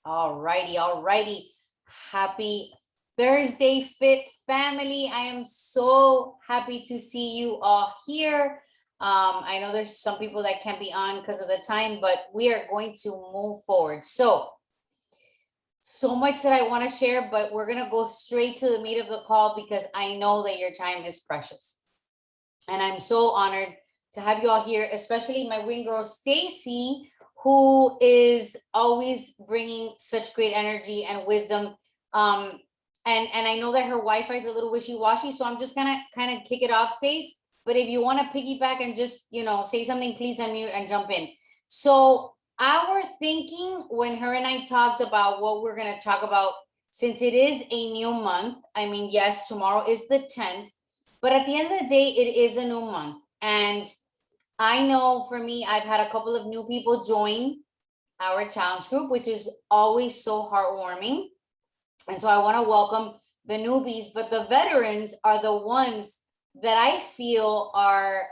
All righty. Happy Thursday, Fit family. I am so happy to see you all here. I know there's some people that can't be on because of the time, but we are going to move forward. So much that I want to share, but we're going to go straight to the meat of the call because I know that your time is precious. And I'm so honored to have you all here, especially my wing girl, Stacy, who is always bringing such great energy and wisdom. And I know that her Wi-Fi is a little wishy-washy, so I'm just gonna kind of kick it off, Stace. But if you want to piggyback and just, say something, please unmute and jump in. So our thinking when her and I talked about what we're gonna talk about, since it is a new month, I mean, yes, tomorrow is the 10th, but at the end of the day, it is a new month. And I know for me, I've had a couple of new people join our challenge group, which is always so heartwarming. And so I want to welcome the newbies, but the veterans are the ones that I feel are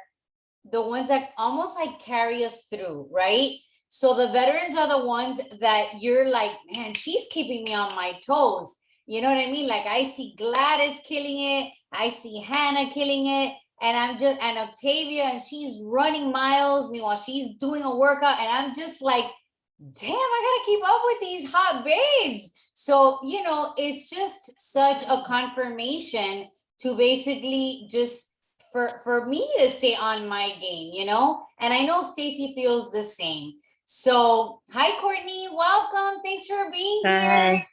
the ones that almost like carry us through, right? So the veterans are the ones that you're like, man, she's keeping me on my toes. You know what I mean? Like I see Gladys killing it. I see Hannah killing it. And Octavia, and she's running miles. Meanwhile, she's doing a workout. And I'm just like, damn, I gotta keep up with these hot babes. So, it's just such a confirmation to basically just for me to stay on my game, and I know Stacy feels the same. So hi Courtney, welcome. Thanks for being here.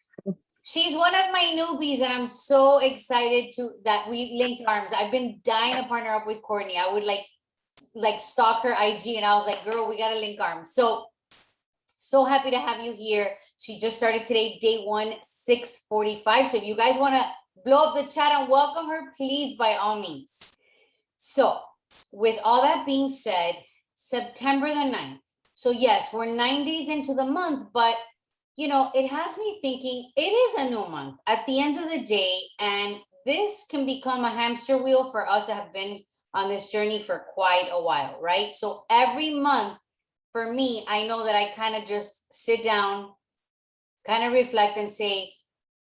She's one of my newbies, and I'm so excited that we linked arms. I've been dying to partner up with Courtney. I would like stalk her IG, and I was like, girl, we gotta link arms. So happy to have you here. She just started today, day 1, 6:45. So if you guys want to blow up the chat and welcome her, please, by all means. So with all that being said, September the 9th. So yes, we're 9 days into the month, but it has me thinking it is a new month at the end of the day. And this can become a hamster wheel for us that have been on this journey for quite a while, right? So every month, for me, I know that I kind of just sit down, kind of reflect and say,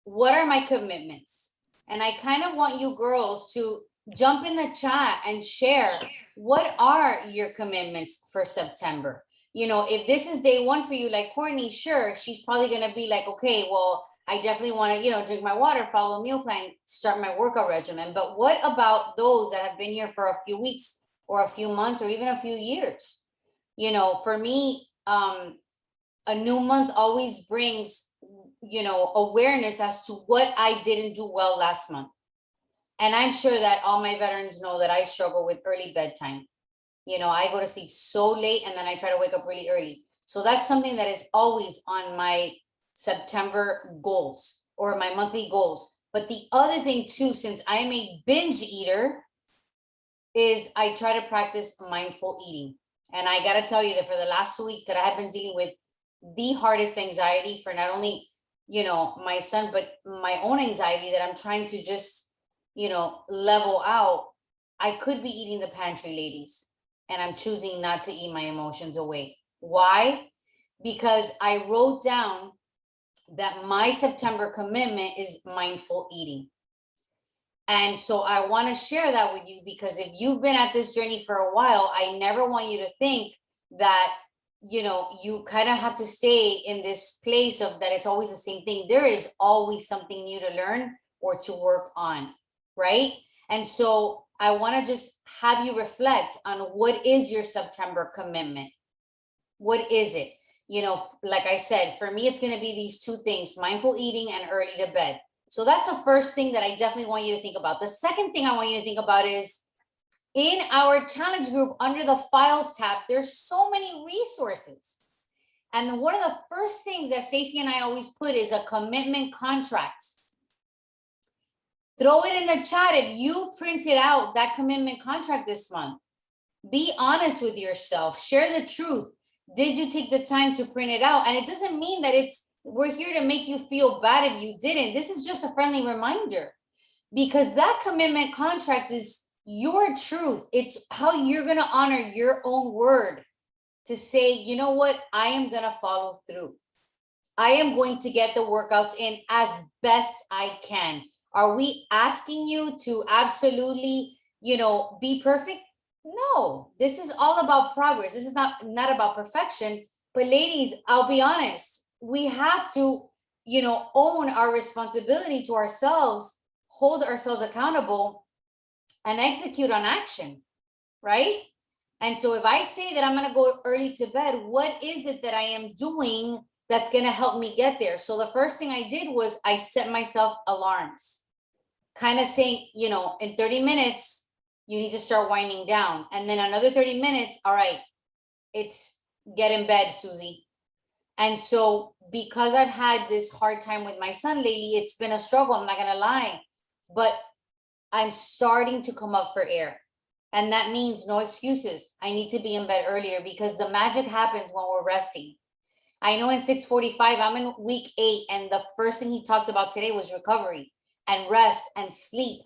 what are my commitments? And I kind of want you girls to jump in the chat and share, what are your commitments for September? If this is day 1 for you, like Courtney, sure, she's probably going to be like, okay, well, I definitely want to, drink my water, follow a meal plan, start my workout regimen. But what about those that have been here for a few weeks or a few months or even a few years? For me, a new month always brings, awareness as to what I didn't do well last month. And I'm sure that all my veterans know that I struggle with early bedtime. I go to sleep so late and then I try to wake up really early. So that's something that is always on my September goals or my monthly goals. But the other thing too, since I'm a binge eater, is I try to practice mindful eating. And I got to tell you that for the last 2 weeks that I have been dealing with the hardest anxiety for not only, my son, but my own anxiety that I'm trying to just, level out. I could be eating the pantry, ladies, and I'm choosing not to eat my emotions away. Why? Because I wrote down that my September commitment is mindful eating. And so I want to share that with you, because if you've been at this journey for a while, I never want you to think that, you kind of have to stay in this place of that it's always the same thing. There is always something new to learn or to work on, right? And so I want to just have you reflect on what is your September commitment. What is it? Like I said, for me, it's going to be these 2 things, mindful eating and early to bed. So that's the first thing that I definitely want you to think about. The second thing I want you to think about is in our challenge group under the files tab, there's so many resources. And one of the first things that Stacy and I always put is a commitment contract. Throw it in the chat if you printed out that commitment contract this month. Be honest with yourself. Share the truth. Did you take the time to print it out? And it doesn't mean that we're here to make you feel bad if you didn't. This is just a friendly reminder, because that commitment contract is your truth. It's how you're going to honor your own word to say, you know what, I am going to follow through. I am going to get the workouts in as best I can. Are we asking you to absolutely, be perfect? No, this is all about progress. This is not about perfection. But ladies, I'll be honest, we have to, own our responsibility to ourselves, hold ourselves accountable, and execute on action, right? And so if I say that I'm going to go early to bed, what is it that I am doing that's going to help me get there? So the first thing I did was I set myself alarms, kind of saying, in 30 minutes, you need to start winding down. And then another 30 minutes, all right, it's get in bed, Susie. And so because I've had this hard time with my son lately, it's been a struggle, I'm not going to lie, but I'm starting to come up for air. And that means no excuses. I need to be in bed earlier because the magic happens when we're resting. I know in 6:45, I'm in week 8, and the first thing he talked about today was recovery and rest and sleep.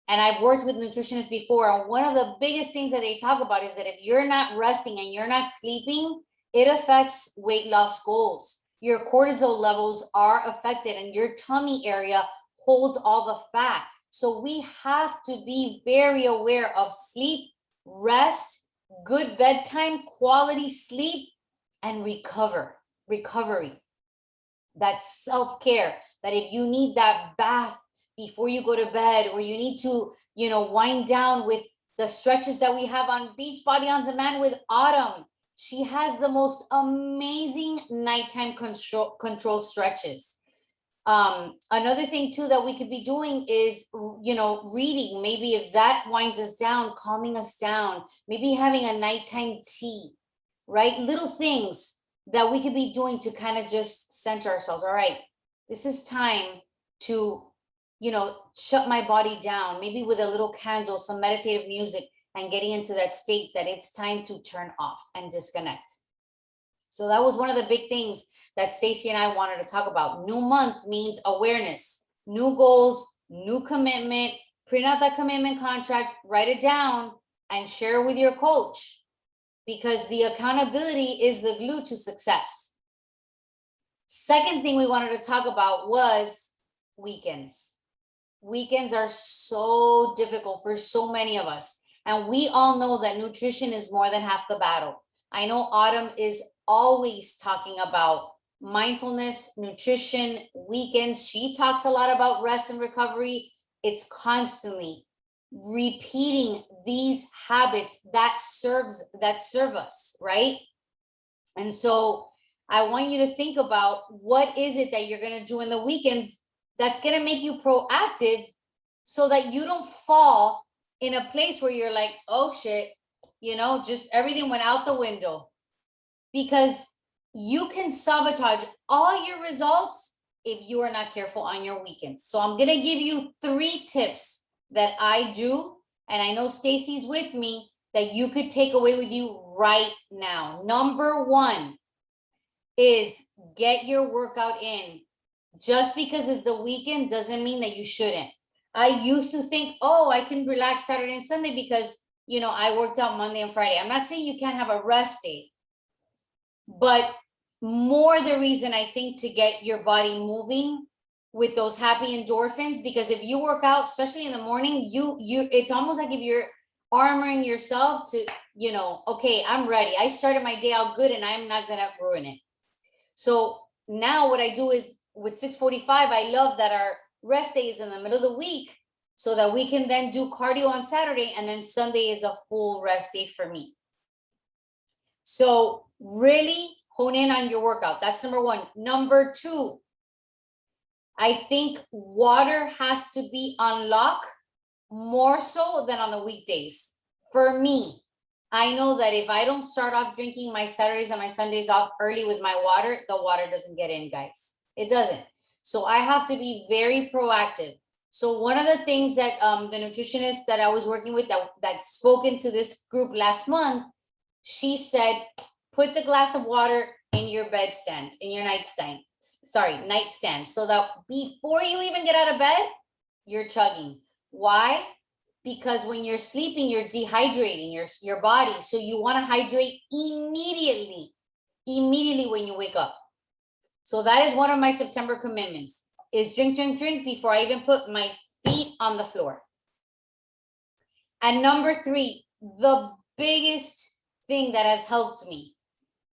And I've worked with nutritionists before, and one of the biggest things that they talk about is that if you're not resting and you're not sleeping, it affects weight loss goals. Your cortisol levels are affected, and your tummy area holds all the fat. So we have to be very aware of sleep, rest, good bedtime, quality sleep, and recovery. That's self-care. That if you need that bath before you go to bed, or you need to, wind down with the stretches that we have on Beachbody On Demand with Autumn. She has the most amazing nighttime control stretches. Another thing too that we could be doing is, reading. Maybe if that winds us down, calming us down, maybe having a nighttime tea, right? Little things that we could be doing to kind of just center ourselves. All right, this is time to, shut my body down, maybe with a little candle, some meditative music, and getting into that state that it's time to turn off and disconnect. So that was one of the big things that Stacy and I wanted to talk about. New month means awareness, new goals, new commitment. Print out that commitment contract, write it down, and share it with your coach, because the accountability is the glue to success. Second thing we wanted to talk about was weekends. Weekends are so difficult for so many of us. And we all know that nutrition is more than half the battle. I know Autumn is always talking about mindfulness, nutrition, weekends. She talks a lot about rest and recovery. It's constantly repeating these habits that serve us, right? And so I want you to think about what is it that you're going to do in the weekends that's going to make you proactive, so that you don't fall in a place where you're like, oh shit, just everything went out the window. Because you can sabotage all your results if you are not careful on your weekends. So I'm going to give you 3 tips that I do, and I know Stacy's with me, that you could take away with you right now. Number 1 is get your workout in. Just because it's the weekend doesn't mean that you shouldn't. I used to think, oh, I can relax Saturday and Sunday because, I worked out Monday and Friday. I'm not saying you can't have a rest day, but more the reason I think to get your body moving with those happy endorphins, because if you work out, especially in the morning, it's almost like if you're armoring yourself to, okay, I'm ready. I started my day out good and I'm not going to ruin it. So now what I do is with 6:45, I love that our rest day is in the middle of the week, so that we can then do cardio on Saturday, and then Sunday is a full rest day for me. So really hone in on your workout. That's number 1. Number 2, I think water has to be on lock more so than on the weekdays. For me, I know that if I don't start off drinking my Saturdays and my Sundays off early with my water, the water doesn't get in, guys. It doesn't. So I have to be very proactive. So one of the things that the nutritionist that I was working with that spoke into this group last month, she said, put the glass of water in your bedstand, in your nightstand, so that before you even get out of bed, you're chugging. Why? Because when you're sleeping, you're dehydrating your body. So you want to hydrate immediately when you wake up. So that is one of my September commitments, is drink, drink, drink before I even put my feet on the floor. And number 3, the biggest thing that has helped me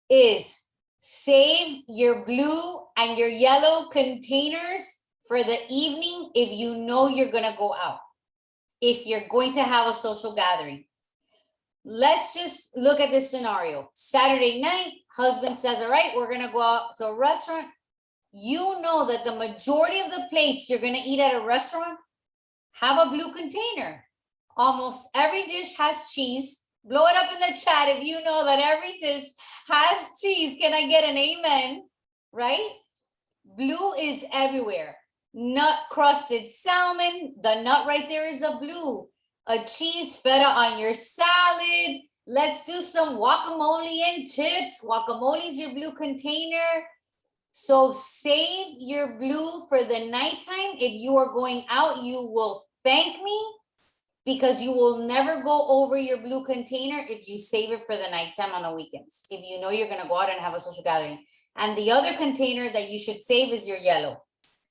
is save your blue and your yellow containers for the evening if you know you're gonna go out, if you're going to have a social gathering. Let's just look at this scenario. Saturday night, husband says, all right, we're gonna go out to a restaurant. You know that the majority of the plates you're gonna eat at a restaurant have a blue container. Almost every dish has cheese. Blow it up in the chat if you know that every dish has cheese. Can I get an amen? Right? Blue is everywhere. Nut crusted salmon. The nut right there is a blue. A cheese feta on your salad. Let's do some guacamole and chips. Guacamole is your blue container. So save your blue for the nighttime. If you are going out, you will thank me, because you will never go over your blue container if you save it for the nighttime on the weekends, if you know you're gonna go out and have a social gathering. And the other container that you should save is your yellow.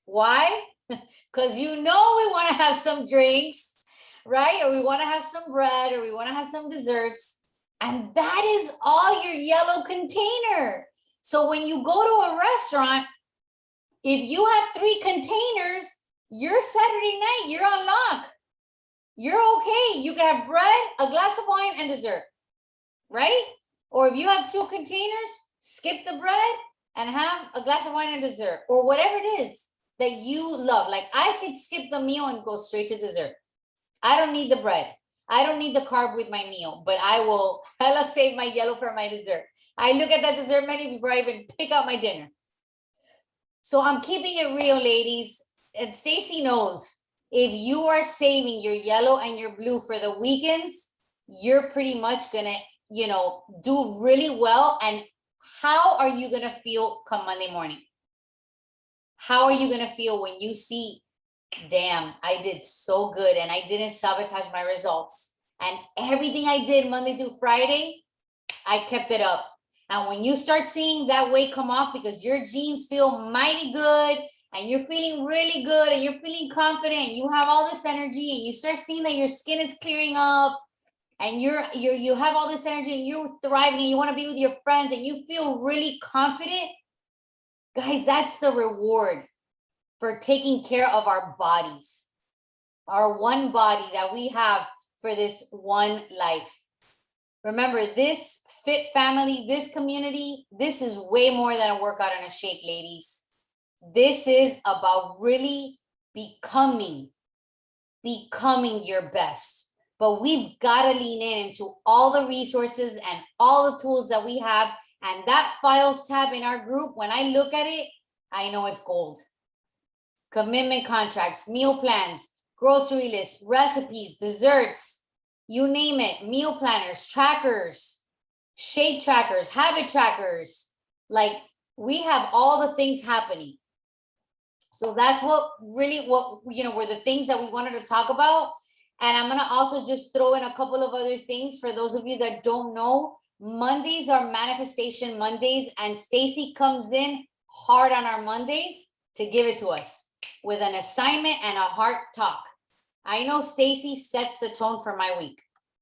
Why? Because you know we wanna have some drinks, right? Or we wanna have some bread, or we wanna have some desserts. And that is all your yellow container. So when you go to a restaurant, if you have 3 containers, your Saturday night, you're on lock. You're okay. You can have bread, a glass of wine, and dessert, right? Or if you have 2 containers, skip the bread and have a glass of wine and dessert, or whatever it is that you love. Like I could skip the meal and go straight to dessert. I don't need the bread. I don't need the carb with my meal, but I will hella save my yellow for my dessert. I look at that dessert menu before I even pick out my dinner. So I'm keeping it real, ladies. And Stacy knows, if you are saving your yellow and your blue for the weekends, you're pretty much gonna, do really well. And how are you gonna feel come Monday morning? How are you gonna feel when you see, damn, I did so good and I didn't sabotage my results. And everything I did Monday through Friday, I kept it up. And when you start seeing that weight come off because your jeans feel mighty good, and you're feeling really good, and you're feeling confident, and you have all this energy, and you start seeing that your skin is clearing up, and you have all this energy, and you're thriving, and you want to be with your friends, and you feel really confident, guys, that's the reward for taking care of our bodies, our one body that we have for this one life. Remember, this fit family, this community, this is way more than a workout and a shake, ladies. This is about really becoming your best. But we've got to lean into all the resources and all the tools that we have. And that files tab in our group, when I look at it, I know it's gold. Commitment contracts, meal plans, grocery lists, recipes, desserts, you name it, meal planners, trackers, shake trackers, habit trackers. Like, we have all the things happening. So that's what were the things that we wanted to talk about. And I'm going to also just throw in a couple of other things for those of you that don't know. Mondays are manifestation Mondays, and Stacy comes in hard on our Mondays to give it to us with an assignment and a heart talk. I know Stacy sets the tone for my week,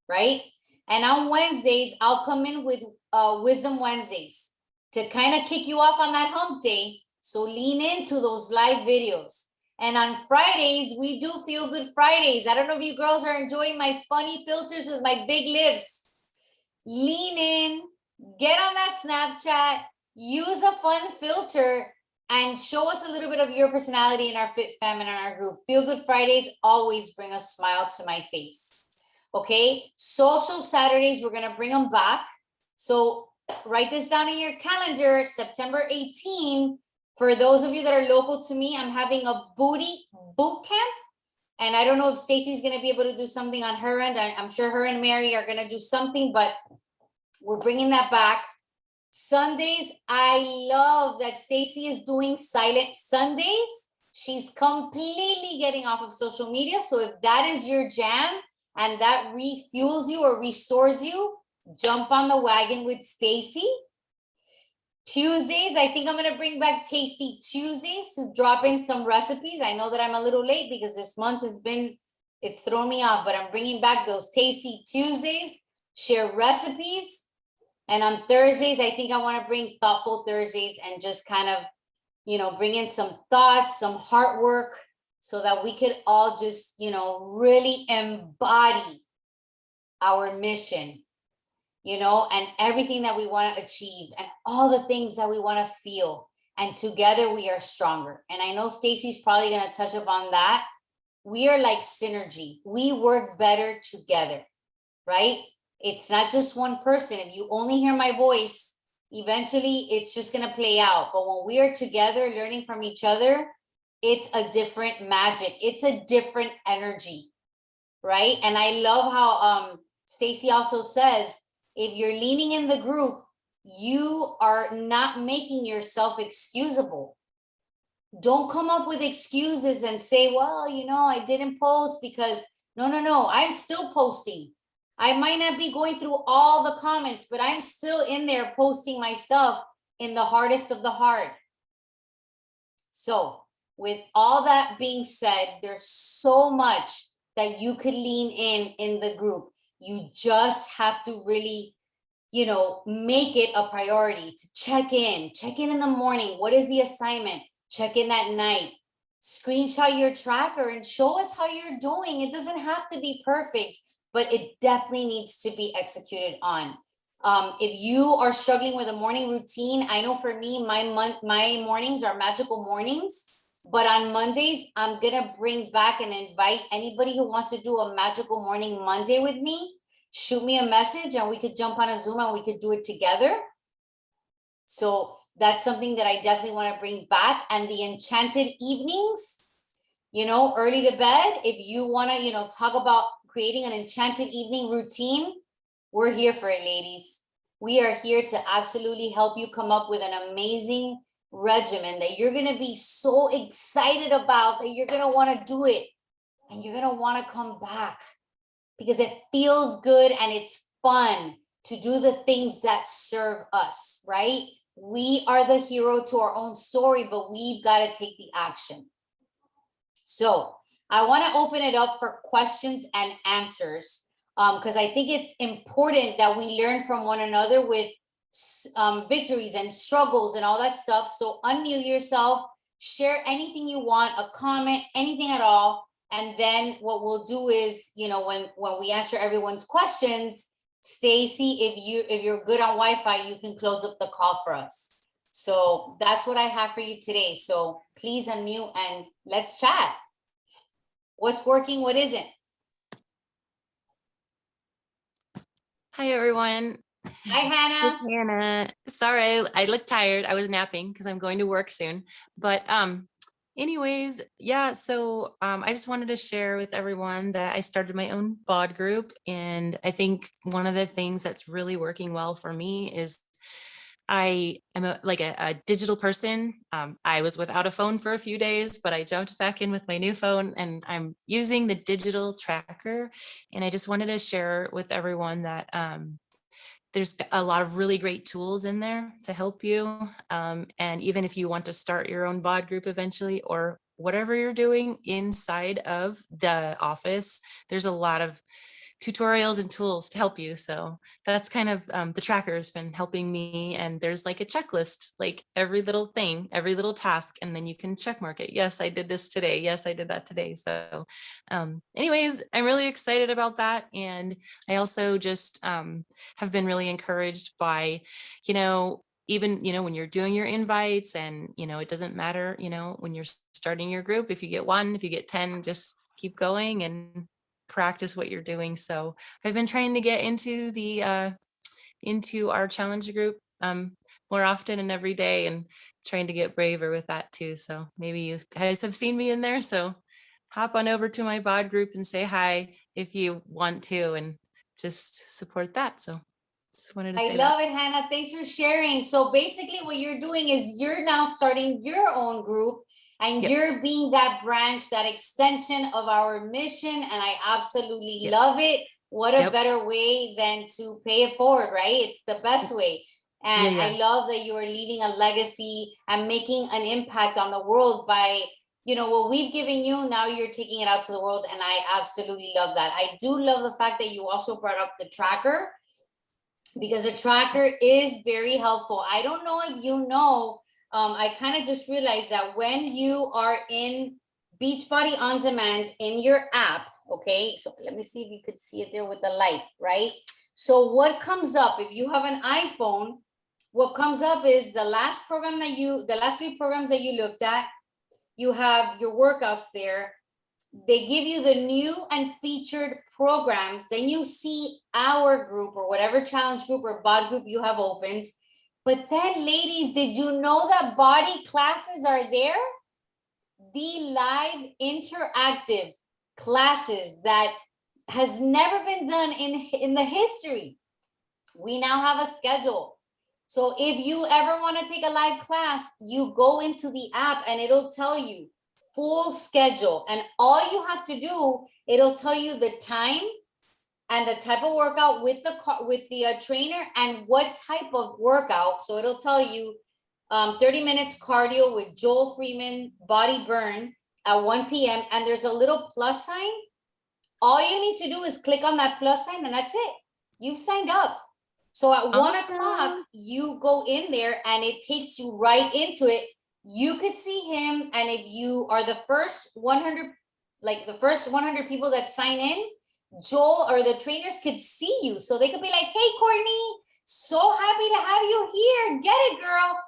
right? And on Wednesdays, I'll come in with Wisdom Wednesdays to kind of kick you off on that hump day. So lean into those live videos. And on Fridays, we do Feel Good Fridays. I don't know if you girls are enjoying my funny filters with my big lips. Lean in, get on that Snapchat, use a fun filter, and show us a little bit of your personality in our Fit Fam and in our group. Feel Good Fridays always bring a smile to my face. Okay, Social Saturdays, we're gonna bring them back. So write this down in your calendar, September 18. For those of you that are local to me, I'm having a booty boot camp. And I don't know if Stacy's gonna be able to do something on her end. I'm sure her and Mary are gonna do something, but we're bringing that back. Sundays, I love that Stacy is doing Silent Sundays. She's completely getting off of social media. So if that is your jam and that refuels you or restores you, jump on the wagon with Stacy. Tuesdays, I think I'm gonna bring back Tasty Tuesdays to drop in some recipes. I know that I'm a little late because this month it's thrown me off, but I'm bringing back those Tasty Tuesdays, share recipes. And on Thursdays, I think I wanna bring Thoughtful Thursdays and just kind of, bring in some thoughts, some heart work, so that we could all just, really embody our mission, and everything that we want to achieve and all the things that we want to feel. And together we are stronger. And I know Stacy's probably going to touch upon that. We are like synergy. We work better together, right? It's not just one person. If you only hear my voice, eventually it's just going to play out. But when we are together learning from each other, it's a different magic. It's a different energy, right? And I love how Stacy also says, if you're leaning in the group, you are not making yourself excusable. Don't come up with excuses and say, well, I didn't post because no, I'm still posting. I might not be going through all the comments, but I'm still in there posting my stuff in the hardest of the hard. So with all that being said, there's so much that you could lean in the group. You just have to really, make it a priority to check in in the morning. What is the assignment? Check in at night. Screenshot your tracker and show us how you're doing. It doesn't have to be perfect, but it definitely needs to be executed on. If you are struggling with a morning routine, I know for me, my mornings are magical mornings. But on Mondays, I'm gonna bring back and invite anybody who wants to do a magical morning Monday with me. Shoot me a message and we could jump on a Zoom and we could do it together. So that's something that I definitely want to bring back. And the enchanted evenings, early to bed. If you want to, talk about creating an enchanted evening routine, we're here for it, ladies. We are here to absolutely help you come up with an amazing regimen that you're going to be so excited about that you're going to want to do it and you're going to want to come back because it feels good and it's fun to do the things that serve us, right? We are the hero to our own story, but we've got to take the action. So I want to open it up for questions and answers because I think it's important that we learn from one another with victories and struggles and all that stuff. So unmute yourself, share anything you want, a comment, anything at all. And then what we'll do is, when we answer everyone's questions, Stacy, if you're good on Wi-Fi, you can close up the call for us. So that's what I have for you today. So please unmute and let's chat. What's working? What isn't? Hi, everyone. Hi, Hannah. It's Hannah. Sorry, I look tired. I was napping because I'm going to work soon. But anyways, yeah, so I just wanted to share with everyone that I started my own bod group. And I think one of the things that's really working well for me is I am a digital person. I was without a phone for a few days, but I jumped back in with my new phone and I'm using the digital tracker. And I just wanted to share with everyone that there's a lot of really great tools in there to help you. And even if you want to start your own bod group eventually, or whatever you're doing inside of the office, there's a lot of tutorials and tools to help you. So that's kind of the tracker has been helping me. And there's like a checklist, like every little thing, every little task, and then you can check mark it. Yes, I did this today. Yes, I did that today. So anyways, I'm really excited about that. And I also just have been really encouraged by, even, when you're doing your invites and, it doesn't matter, when you're starting your group, if you get 1, if you get 10, just keep going and practice what you're doing. So I've been trying to get into our challenge group more often and every day, and trying to get braver with that too. So maybe you guys have seen me in there. So hop on over to my bod group and say hi if you want to, and just support that. So just wanted to say I love it, Hannah. Thanks for sharing. So basically what you're doing is you're now starting your own group and you're being that branch, that extension of our mission. And I absolutely love it. What a better way than to pay it forward, right? It's the best way. And Yeah. I love that you are leaving a legacy and making an impact on the world by, you know, what we've given you, now you're taking it out to the world. And I absolutely love that. I do love the fact that you also brought up the tracker, because a tracker is very helpful. I don't know if you know, I kind of just realized that when you are in Beachbody On Demand in your app, okay, so let me see if you could see it there with the light, right? So what comes up, if you have an iPhone, what comes up is the last program that the last 3 programs that you looked at, you have your workouts there. They give you the new and featured programs. Then you see our group or whatever challenge group or bod group you have opened. But then, ladies, did you know that body classes are there? The live interactive classes that has never been done in the history. We now have a schedule. So if you ever want to take a live class, you go into the app and it'll tell you full schedule. And all you have to do, it'll tell you the time and the type of workout with the trainer and what type of workout. So it'll tell you 30 minutes cardio with Joel Freeman body burn at 1 p.m. And there's a little plus sign. All you need to do is click on that plus sign and that's it. You've signed up. So at 1 o'clock, you go in there and it takes you right into it. You could see him. And if you are the first 100, like the first 100 people that sign in, Joel or the trainers could see you. So they could be like, hey, Courtney, so happy to have you here. Get it, girl.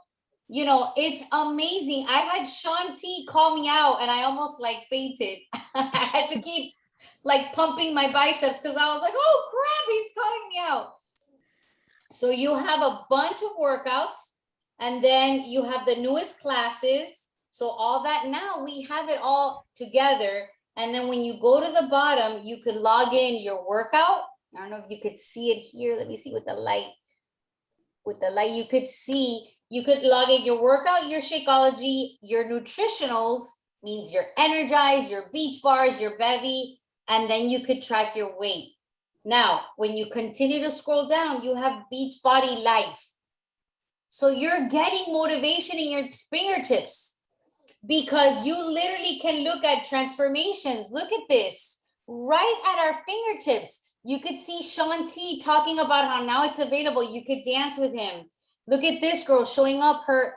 You know, it's amazing. I had Sean T call me out and I almost like fainted. I had to keep like pumping my biceps because I was like, oh crap, he's calling me out. So you have a bunch of workouts and then you have the newest classes. So all that, now we have it all together. And then when you go to the bottom, you could log in your workout. I don't know if you could see it here. Let me see with the light. With the light, you could see, you could log in your workout, your Shakeology, your nutritionals, means your Energize, your beach bars, your bevy, and then you could track your weight. Now, when you continue to scroll down, you have Beachbody Life. So you're getting motivation in your fingertips because you literally can look at transformations. Look at this, right at our fingertips. You could see Sean T talking about how now it's available. You could dance with him. Look at this girl showing up her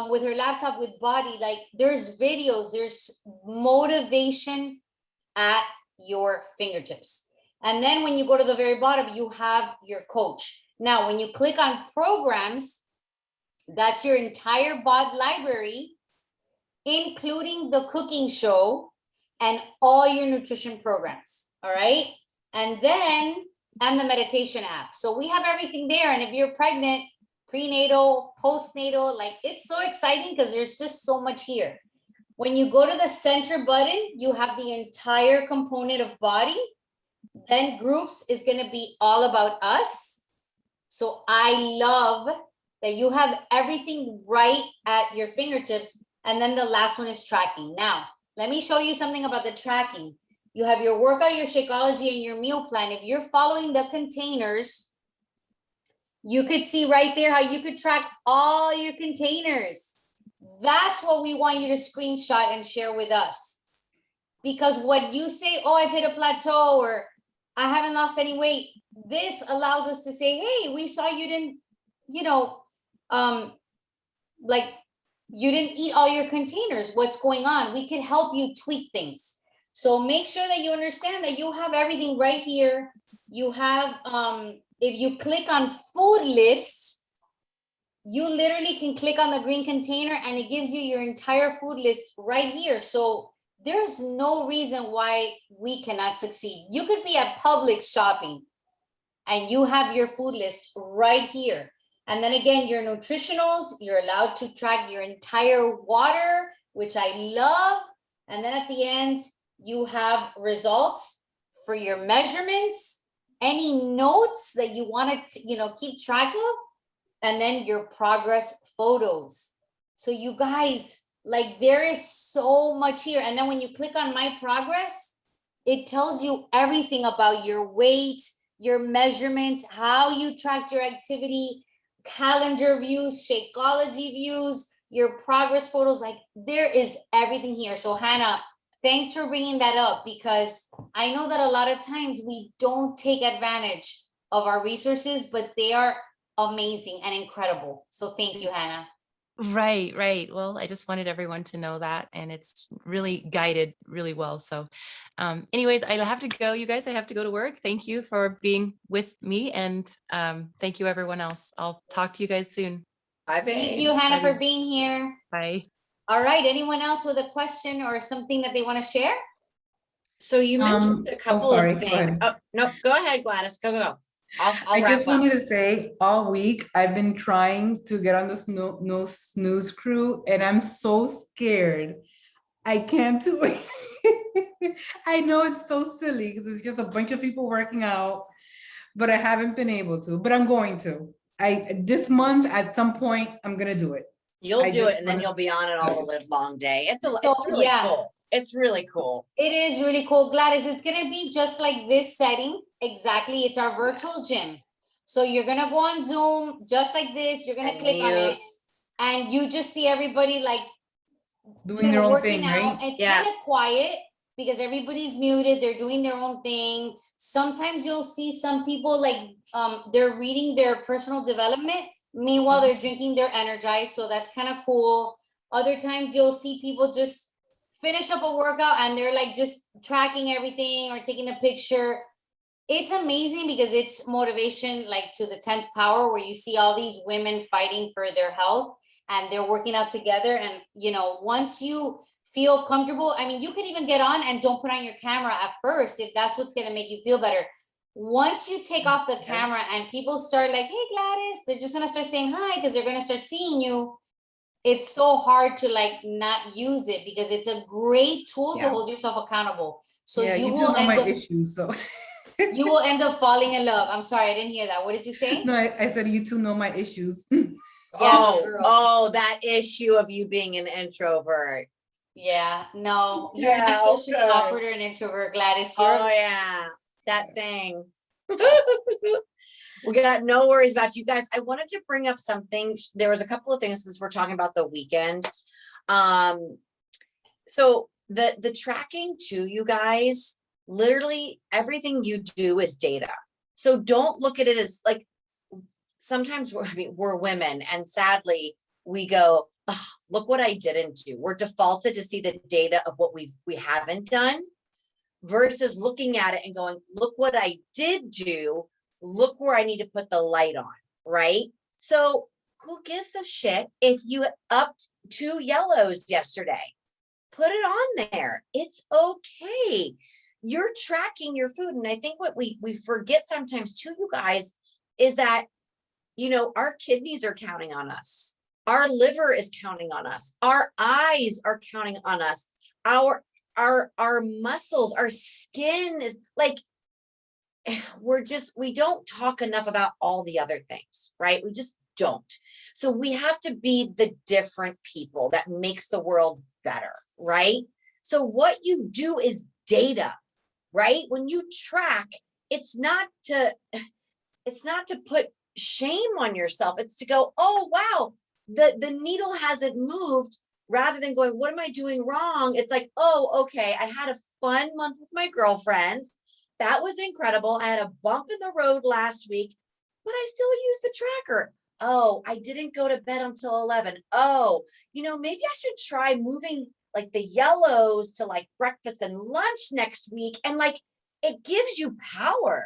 with her laptop with body. Like there's videos, there's motivation at your fingertips. And then when you go to the very bottom, you have your coach. Now, when you click on programs, that's your entire bod library, including the cooking show and all your nutrition programs. All right. And the meditation app. So we have everything there. And if you're pregnant, prenatal, postnatal, like it's so exciting because there's just so much here. When you go to the center button, you have the entire component of body. Then groups is going to be all about us. So I love that you have everything right at your fingertips. And then the last one is tracking. Now, let me show you something about the tracking. You have your workout, your Shakeology, and your meal plan. If you're following the containers, you could see right there how you could track all your containers. That's what we want you to screenshot and share with us. Because what you say, oh, I've hit a plateau or I haven't lost any weight, this allows us to say, hey, we saw you didn't, like you didn't eat all your containers. What's going on? We can help you tweak things. So make sure that you understand that you have everything right here. You have, if you click on food lists, you literally can click on the green container and it gives you your entire food list right here. So there's no reason why we cannot succeed. You could be at Publix shopping and you have your food list right here. And then again, your nutritionals, you're allowed to track your entire water, which I love. And then at the end, you have results for your measurements, any notes that you want to, keep track of, and then your progress photos. So you guys, like there is so much here. And then when you click on my progress, it tells you everything about your weight, your measurements, how you tracked your activity. calendar views, Shakeology views, your progress photos, like there is everything here. So Hannah, thanks for bringing that up, because I know that a lot of times we don't take advantage of our resources, but they are amazing and incredible. So thank you, Hannah. Right, right. Well, I just wanted everyone to know that, and it's really guided really well. So, anyways, I have to go, you guys. I have to go to work. Thank you for being with me, and thank you, everyone else. I'll talk to you guys soon. Bye, Thank babe. you, Hannah, for Bye. being here. Bye. All right, anyone else with a question or something that they want to share? So you mentioned a couple sorry, of go things. ahead. Oh, no, go ahead, Gladys. Go, go, go. I'll I wrap just up. wanted to say, all week, I've been trying to get on this no snooze crew, and I'm so scared. I can't do it. I know it's so silly because it's just a bunch of people working out, but I haven't been able to, but I'm going to. This month, at some point, I'm gonna do it. You'll I do just it, and then wanna- you'll be on it all the live long day. It's So, really yeah. cool. It's really cool. It is really cool, Gladys. It's gonna be just like this setting. Exactly. It's our virtual gym. So you're gonna go on Zoom, just like this. You're gonna And click on mute. it, and you just see everybody like Doing their own working thing, out. right? It's Yeah. kind of quiet because everybody's muted. They're doing their own thing. Sometimes you'll see some people like they're reading their personal development. Meanwhile, they're drinking their Energize. So that's kind of cool. Other times you'll see people just finish up a workout and they're like just tracking everything or taking a picture. It's amazing because it's motivation like to the 10th power, where you see all these women fighting for their health and they're working out together. And you know, once you feel comfortable, I mean, you can even get on and don't put on your camera at first if that's what's going to make you feel better. Once you take off the camera and people start like, hey Gladys, they're just going to start saying hi because they're going to start seeing you. It's so hard to like not use it because it's a great tool to Yeah. hold yourself accountable. So Yeah, you you do will know end my up issues, so. you will end up falling in love. I'm sorry, I didn't hear that. What did you say? No, I said you two know my issues. Oh, girl. oh, that issue of you being an introvert. Yeah, no, you're Yeah, not socially okay. awkward or an introvert, Gladys. You're Oh yeah, that thing. We got no worries about you guys. I wanted to bring up something. There was a couple of things since we're talking about the weekend. So the tracking too, you guys, literally everything you do is data. So don't look at it as like, sometimes we're women, and sadly we go, oh, look what I didn't do. We're defaulted to see the data of what we haven't done, versus looking at it and going, look what I did do. Look where I need to put the light on, right? So who gives a shit if you upped 2 yellows yesterday? Put it on there. It's okay. You're tracking your food. And I think what we forget sometimes too, you guys, is that, you know, our kidneys are counting on us. Our liver is counting on us. Our eyes are counting on us. Our muscles, our skin is like, we don't talk enough about all the other things, right? We just don't. So we have to be the different people that makes the world better, right? So what you do is data, right? When you track, it's not to put shame on yourself. It's to go, oh, wow, the needle hasn't moved, rather than going, what am I doing wrong? It's like, oh, okay, I had a fun month with my girlfriends. That was incredible. I had a bump in the road last week, but I still use the tracker. Oh, I didn't go to bed until 11. Oh, you know, maybe I should try moving like the yellows to like breakfast and lunch next week. And like, it gives you power.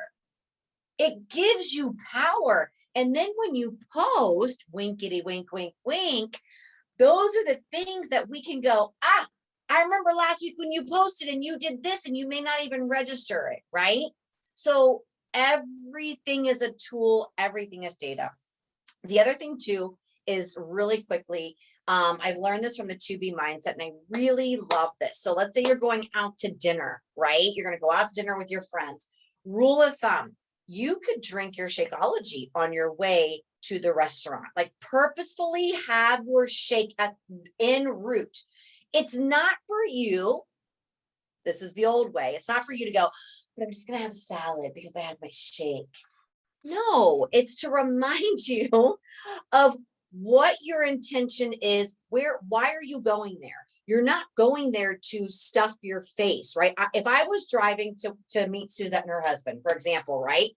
It gives you power. And then when you post, winkety wink, wink, wink, those are the things that we can go, ah, I remember last week when you posted and you did this, and you may not even register it, right? So everything is a tool, everything is data. The other thing too is, really quickly, I've learned this from the 2B mindset, and I really love this. So let's say you're going out to dinner, right? You're going to go out to dinner with your friends. Rule of thumb, you could drink your Shakeology on your way to the restaurant. Like, purposefully have your shake en route. It's not for you. This is the old way. It's not for you to go, but I'm just going to have a salad because I had my shake. No, it's to remind you of what your intention is, why are you going there? You're not going there to stuff your face, right? If I was driving to meet Suzette and her husband, for example, right?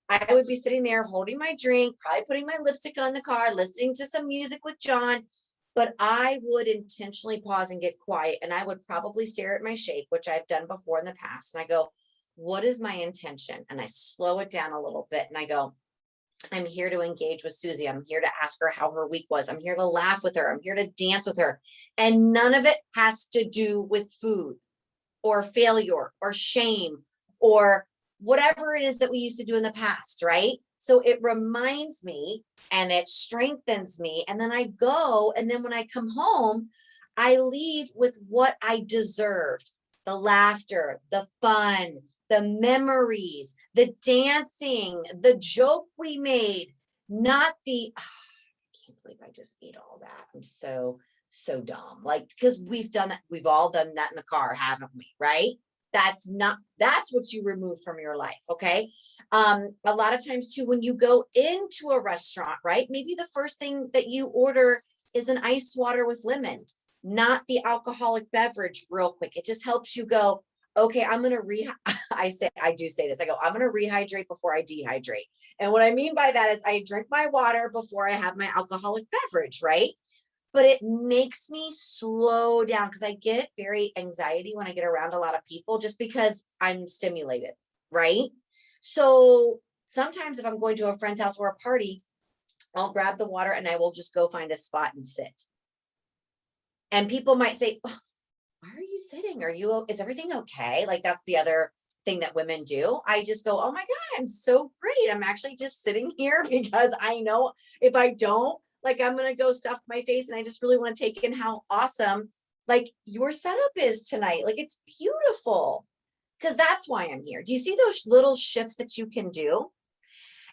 I would be sitting there holding my drink, probably putting my lipstick on the car, listening to some music with John, but I would intentionally pause and get quiet. And I would probably stare at my shape, which I've done before in the past. And I go, what is my intention? And I slow it down a little bit and I go, I'm here to engage with Susie. I'm here to ask her how her week was. I'm here to laugh with her. I'm here to dance with her. And none of it has to do with food or failure or shame or whatever it is that we used to do in the past, right? So it reminds me and it strengthens me. And then I go, and then when I come home, I leave with what I deserved: the laughter, the fun, the memories, the dancing, the joke we made, not the, I can't believe I just ate all that. I'm so dumb. Like, because we've done that, we've all done that in the car, haven't we? Right? That's what you remove from your life. Okay. A lot of times too, when you go into a restaurant, right? Maybe the first thing that you order is an iced water with lemon, not the alcoholic beverage real quick. It just helps you go, okay, I'm going to I do say this. I go, I'm going to rehydrate before I dehydrate. And what I mean by that is I drink my water before I have my alcoholic beverage, right? But it makes me slow down because I get very anxiety when I get around a lot of people just because I'm stimulated, right? So sometimes if I'm going to a friend's house or a party, I'll grab the water and I will just go find a spot and sit. And people might say, oh, why are you sitting? Is everything okay? Like, that's the other thing that women do. I just go, oh my God, I'm so great. I'm actually just sitting here because I know if I don't, like, I'm going to go stuff my face. And I just really want to take in how awesome, like, your setup is tonight. Like, it's beautiful, because that's why I'm here. Do you see those little shifts that you can do?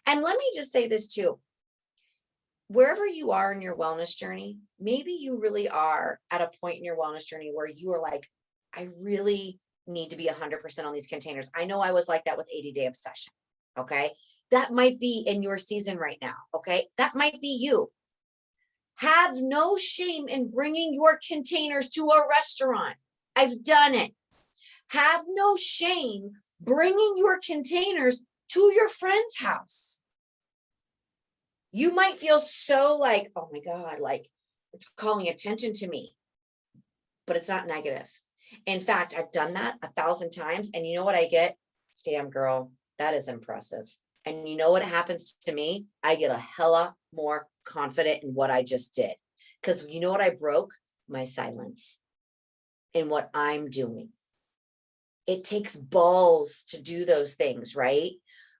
And let me just say this too. Wherever you are in your wellness journey, maybe you really are at a point in your wellness journey where you are like, I really need to be 100% on these containers. I know I was like that with 80-day obsession. Okay. That might be in your season right now. Okay. That might be you. Have no shame in bringing your containers to a restaurant. I've done it. Have no shame bringing your containers to your friend's house. You might feel so like, oh my God, like it's calling attention to me, but it's not negative. In fact, I've done that 1,000 times. And you know what I get? Damn, girl, that is impressive. And you know what happens to me? I get a hella more confident in what I just did. Because you know what I broke? My silence in what I'm doing. It takes balls to do those things, right?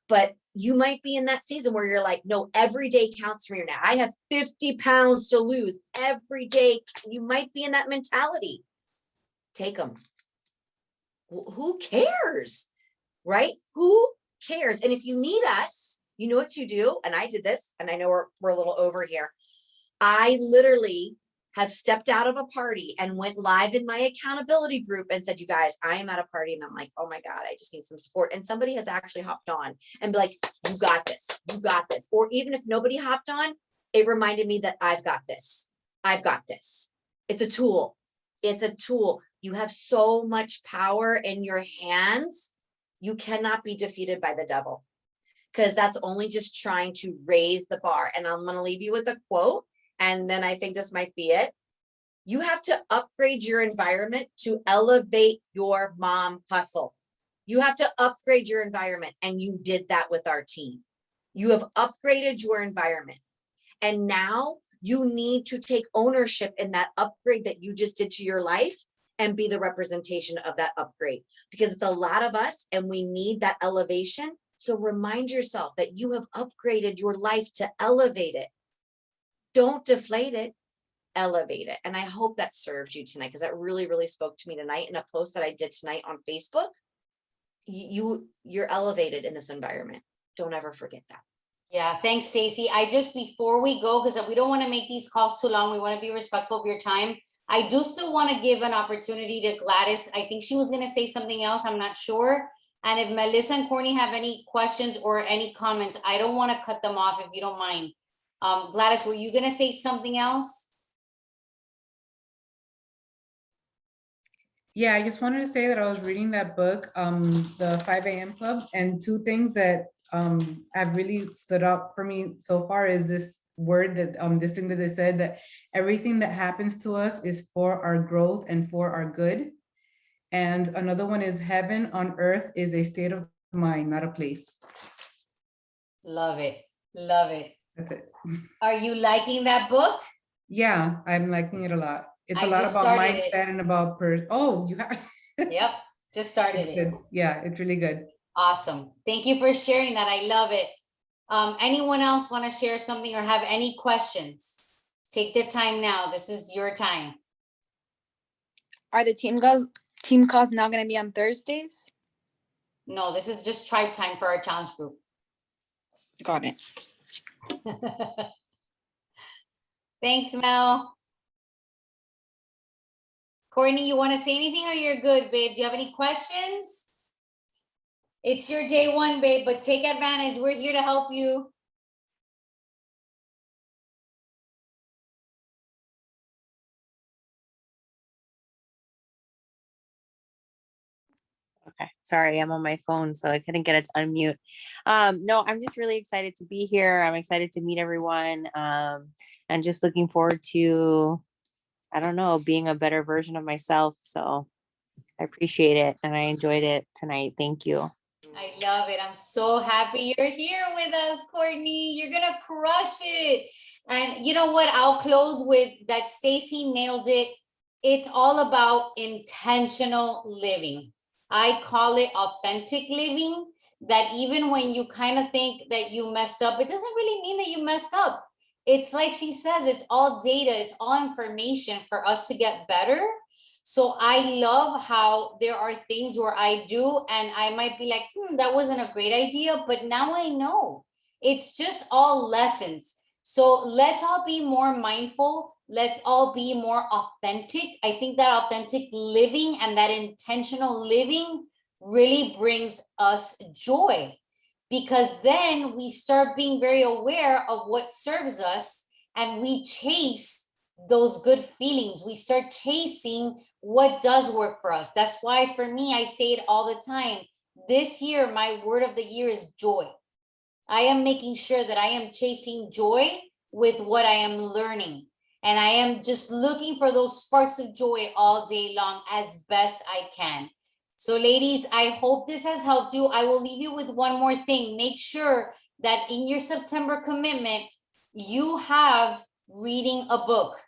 But you might be in that season where you're like, no, every day counts for you now. I have 50 pounds to lose every day. You might be in that mentality. Take them. Who cares? Right? Who cares? And if you need us, you know what you do? And I did this, and I know we're a little over here. I literally have stepped out of a party and went live in my accountability group and said, you guys, I am at a party. And I'm like, oh my God, I just need some support. And somebody has actually hopped on and be like, you got this, you got this. Or even if nobody hopped on, it reminded me that I've got this. I've got this. It's a tool. It's a tool. You have so much power in your hands. You cannot be defeated by the devil, because that's only just trying to raise the bar. And I'm going to leave you with a quote. And then I think this might be it. You have to upgrade your environment to elevate your mom hustle. You have to upgrade your environment. And you did that with our team. You have upgraded your environment. And now you need to take ownership in that upgrade that you just did to your life and be the representation of that upgrade, because it's a lot of us and we need that elevation. So remind yourself that you have upgraded your life to elevate it. Don't deflate it, elevate it. And I hope that serves you tonight, because that really, really spoke to me tonight in a post that I did tonight on Facebook. You're elevated in this environment. Don't ever forget that. Yeah, thanks, Stacy. Before we go, because we don't want to make these calls too long, we want to be respectful of your time. I do still want to give an opportunity to Gladys. I think she was going to say something else. I'm not sure. And if Melissa and Courtney have any questions or any comments, I don't want to cut them off if you don't mind. Gladys, were you gonna say something else? Yeah, I just wanted to say that I was reading that book, the 5 a.m. Club, and two things that have really stood out for me so far is this word that this thing that they said, that everything that happens to us is for our growth and for our good. And another one is heaven on earth is a state of mind, not a place. Love it. Love it. That's it. Are you liking that book? Yeah, I'm liking it a lot. It's a I lot just about started it. mindset and about oh, you have Yep, just started it's it. good. Yeah, it's really good. Awesome. Thank you for sharing that. I love it. Anyone else want to share something or have any questions? Take the time now. This is your time. Are the team calls now going to be on Thursdays? No, this is just tribe time for our challenge group. Got it. Thanks, Mel. Courtney, you want to say anything or you're good, babe? Do you have any questions? It's your day one, babe, but take advantage. We're here to help you. Okay, sorry, I'm on my phone, so I couldn't get it to unmute. No, I'm just really excited to be here. I'm excited to meet everyone. And just looking forward to, I don't know, being a better version of myself. So I appreciate it and I enjoyed it tonight. Thank you. I love it. I'm so happy you're here with us, Courtney. You're gonna crush it. And you know what? I'll close with that. Stacy nailed it. It's all about intentional living. I call it authentic living, that even when you kind of think that you messed up, it doesn't really mean that you messed up. It's like she says, it's all data, it's all information for us to get better. So I love how there are things where I do, and I might be like, that wasn't a great idea, but now I know. It's just all lessons. So let's all be more mindful. Let's all be more authentic. I think that authentic living and that intentional living really brings us joy, because then we start being very aware of what serves us and we chase those good feelings. We start chasing what does work for us. That's why for me, I say it all the time. This year, my word of the year is joy. I am making sure that I am chasing joy with what I am learning. And I am just looking for those sparks of joy all day long as best I can. So ladies, I hope this has helped you. I will leave you with one more thing. Make sure that in your September commitment, you have reading a book.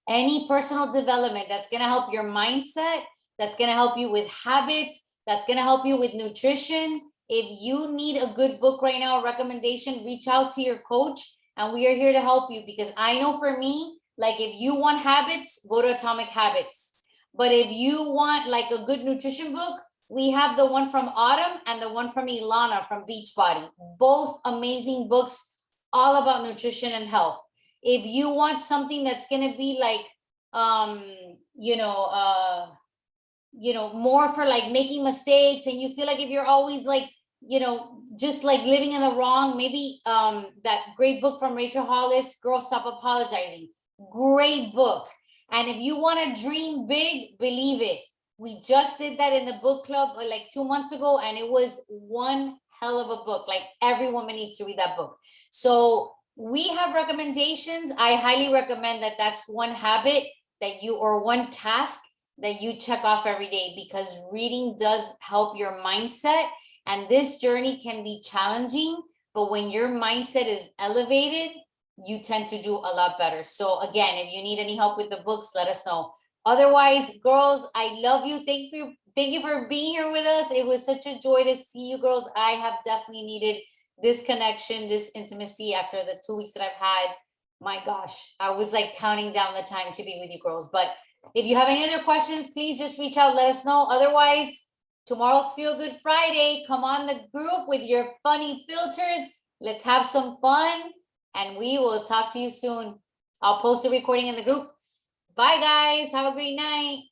Any personal development that's going to help your mindset, that's going to help you with habits, that's going to help you with nutrition. If you need a good book right now, a recommendation, reach out to your coach, and we are here to help you. Because I know for me, like if you want habits, go to Atomic Habits. But if you want like a good nutrition book, we have the one from Autumn and the one from Ilana from Beachbody. Both amazing books, all about nutrition and health. If you want something that's going to be like, more for like making mistakes, and you feel like if you're always like, just like living in the wrong, maybe that great book from Rachel Hollis, Girl Stop Apologizing. Great book. And if you want to dream big, believe it. We just did that in the book club like 2 months ago, and it was one hell of a book. Like every woman needs to read that book. So we have recommendations. I highly recommend that that's one habit that you, or one task that you check off every day, because reading does help your mindset. And this journey can be challenging, but when your mindset is elevated, you tend to do a lot better. So again, if you need any help with the books, let us know. Otherwise, girls, I love you. Thank you for being here with us. It was such a joy to see you girls. I have definitely needed this connection, this intimacy after the 2 weeks that I've had. My gosh, I was like counting down the time to be with you girls. But if you have any other questions, please just reach out, let us know. Otherwise, tomorrow's Feel Good Friday. Come on the group with your funny filters. Let's have some fun, and we will talk to you soon. I'll post a recording in the group. Bye guys, have a great night.